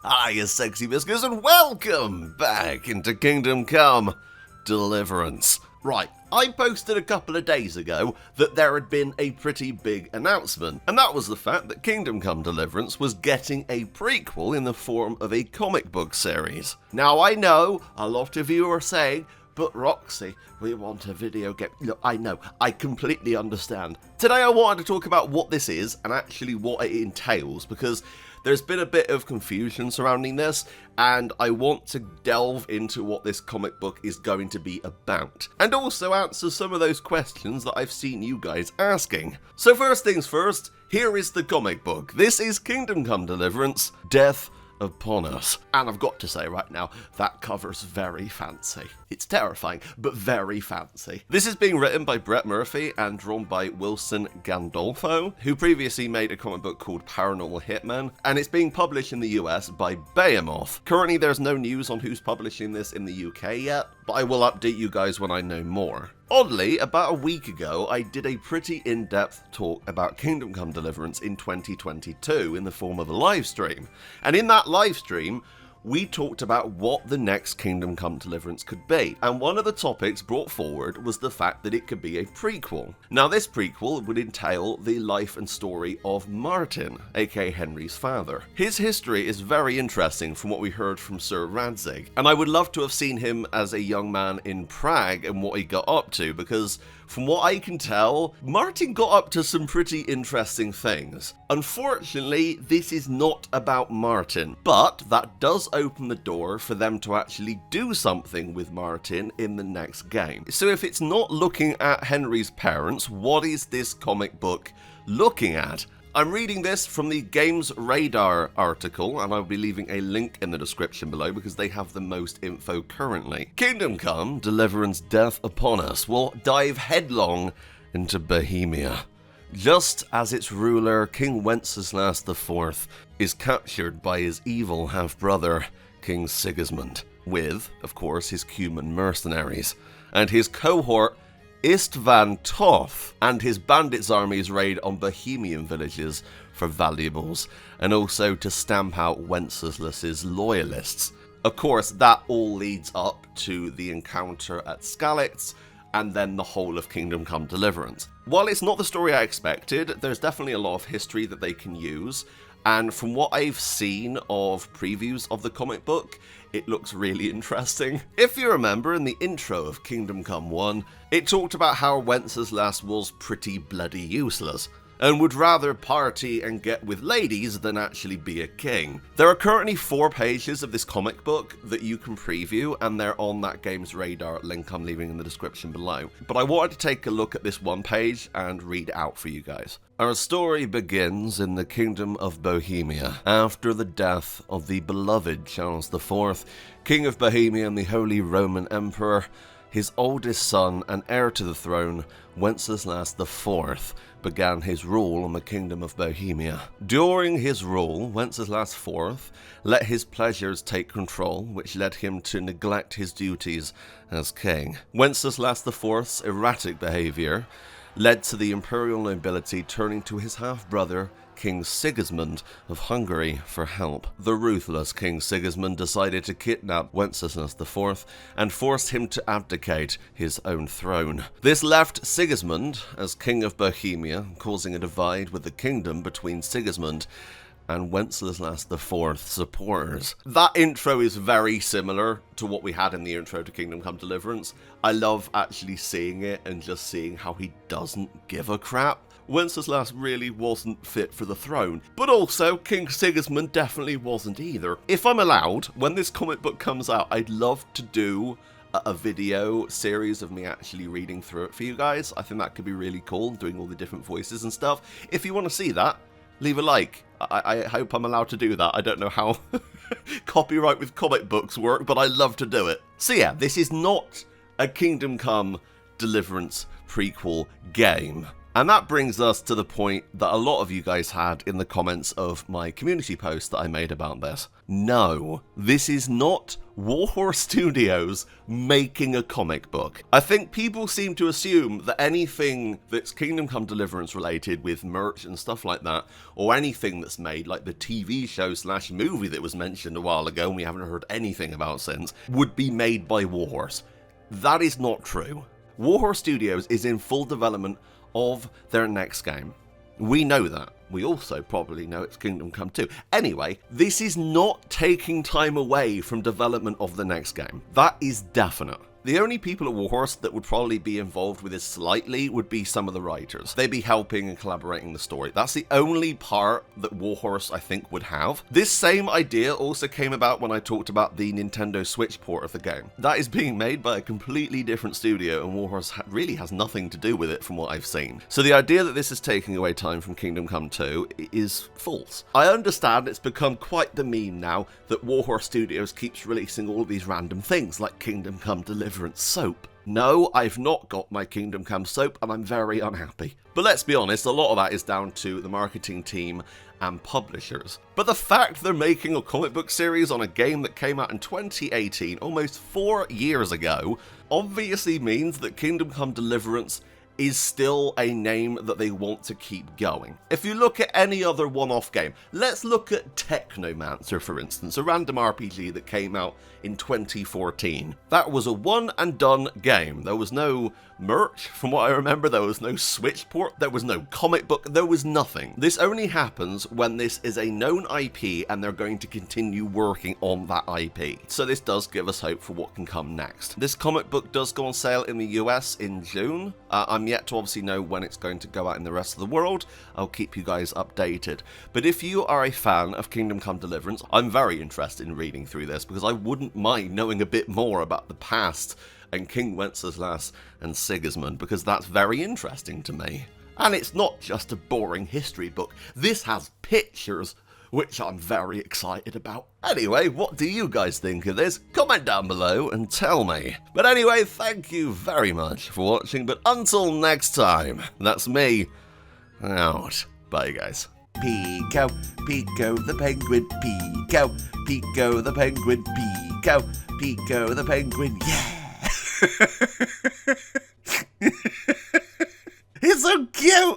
Hiya, sexy biscuits, and welcome back into Kingdom Come Deliverance. Right, I posted a couple of days ago that there had been a pretty big announcement, and that was the fact that Kingdom Come Deliverance was getting a prequel in the form of a comic book series. Now, I know a lot of you are saying, but Roxy, we want a video game. Look, I know, I completely understand. Today I wanted to talk about what this is and actually what it entails, because there's been a bit of confusion surrounding this, and I want to delve into what this comic book is going to be about, and also answer some of those questions that I've seen you guys asking. So first things first, here is the comic book. This is Kingdom Come Deliverance, Death Upon Us. And I've got to say right now, that cover's very fancy. It's terrifying, but very fancy. This is being written by Brett Murphy and drawn by Wilson Gandolfo, who previously made a comic book called Paranormal Hitman, and it's being published in the US by Behemoth. Currently there's no news on who's publishing this in the UK yet, but I will update you guys when I know more. Oddly, about a week ago, I did a pretty in-depth talk about Kingdom Come Deliverance in 2022 in the form of a live stream. And in that live stream, we talked about what the next Kingdom Come Deliverance could be, and one of the topics brought forward was the fact that it could be a prequel. Now, this prequel would entail the life and story of Martin, aka Henry's father. His history is very interesting from what we heard from Sir Radzig, and I would love to have seen him as a young man in Prague and what he got up to, because from what I can tell, Martin got up to some pretty interesting things. Unfortunately, this is not about Martin, but that does open the door for them to actually do something with Martin in the next game. So if it's not looking at Henry's parents, what is this comic book looking at? I'm reading this from the GamesRadar article, and I'll be leaving a link in the description below because they have the most info currently. Kingdom Come Deliverance Death Upon Us will dive headlong into Bohemia, just as its ruler, King Wenceslaus IV, is captured by his evil half-brother, King Sigismund, with, of course, his Cuman mercenaries, and his cohort Istvan Toth and his bandits' armies raid on Bohemian villages for valuables, and also to stamp out Wenceslaus's loyalists. Of course, that all leads up to the encounter at Skalitz, and then the whole of Kingdom Come Deliverance. While it's not the story I expected, there's definitely a lot of history that they can use, and from what I've seen of previews of the comic book, it looks really interesting. If you remember in the intro of Kingdom Come 1, it talked about how Wenceslaus was pretty bloody useless, and would rather party and get with ladies than actually be a king. There are currently 4 pages of this comic book that you can preview, and they're on that GamesRadar link I'm leaving in the description below. But I wanted to take a look at this one page and read it out for you guys. Our story begins in the Kingdom of Bohemia, after the death of the beloved Charles IV, King of Bohemia and the Holy Roman Emperor. His oldest son and heir to the throne, Wenceslaus IV, began his rule on the Kingdom of Bohemia. During his rule, Wenceslaus IV let his pleasures take control, which led him to neglect his duties as king. Wenceslaus IV's erratic behavior led to the imperial nobility turning to his half-brother, King Sigismund of Hungary, for help. The ruthless King Sigismund decided to kidnap Wenceslaus IV and forced him to abdicate his own throne. This left Sigismund as King of Bohemia, causing a divide with the kingdom between Sigismund and Wenceslaus IV's supporters. That intro is very similar to what we had in the intro to Kingdom Come Deliverance. I love actually seeing it and just seeing how he doesn't give a crap. Wenceslaus really wasn't fit for the throne, but also King Sigismund definitely wasn't either. If I'm allowed, when this comic book comes out, I'd love to do a video series of me actually reading through it for you guys. I think that could be really cool, doing all the different voices and stuff. If you want to see that, leave a like. I hope I'm allowed to do that. I don't know how copyright with comic books work, but I love to do it. So yeah, this is not a Kingdom Come Deliverance prequel game. And that brings us to the point that a lot of you guys had in the comments of my community post that I made about this. No, this is not Warhorse Studios making a comic book. I think people seem to assume that anything that's Kingdom Come Deliverance related with merch and stuff like that, or anything that's made, like the TV show / movie that was mentioned a while ago and we haven't heard anything about since, would be made by Warhorse. That is not true. Warhorse Studios is in full development of their next game. We know that. We also probably know it's Kingdom Come 2. Anyway, this is not taking time away from development of the next game. That is definite. The only people at Warhorse that would probably be involved with this slightly would be some of the writers. They'd be helping and collaborating the story. That's the only part that Warhorse, I think, would have. This same idea also came about when I talked about the Nintendo Switch port of the game. That is being made by a completely different studio, and Warhorse really has nothing to do with it from what I've seen. So the idea that this is taking away time from Kingdom Come 2 is false. I understand it's become quite the meme now that Warhorse Studios keeps releasing all these random things like Kingdom Come Deliverance soap. No, I've not got my Kingdom Come soap and I'm very unhappy. But let's be honest, a lot of that is down to the marketing team and publishers. But the fact they're making a comic book series on a game that came out in 2018, almost 4 years ago, obviously means that Kingdom Come Deliverance is still a name that they want to keep going. If you look at any other one-off game, let's look at Technomancer, for instance, a random RPG that came out in 2014. That was a one-and-done game. There was no merch, from what I remember, there was no Switch port, there was no comic book, there was nothing. This only happens when this is a known IP and they're going to continue working on that IP. So this does give us hope for what can come next. This comic book does go on sale in the US in June. I'm yet to obviously know when it's going to go out in the rest of the world. I'll keep you guys updated. But if you are a fan of Kingdom Come Deliverance, I'm very interested in reading through this because I wouldn't mind knowing a bit more about the past and King Wenceslaus and Sigismund, because that's very interesting to me. And it's not just a boring history book. This has pictures, which I'm very excited about. Anyway, what do you guys think of this? Comment down below and tell me. But anyway, thank you very much for watching, but until next time, that's me, out. Bye, guys. Pico, Pico the penguin, Pico, Pico the penguin, Pico, Pico the penguin, yeah! It's so cute!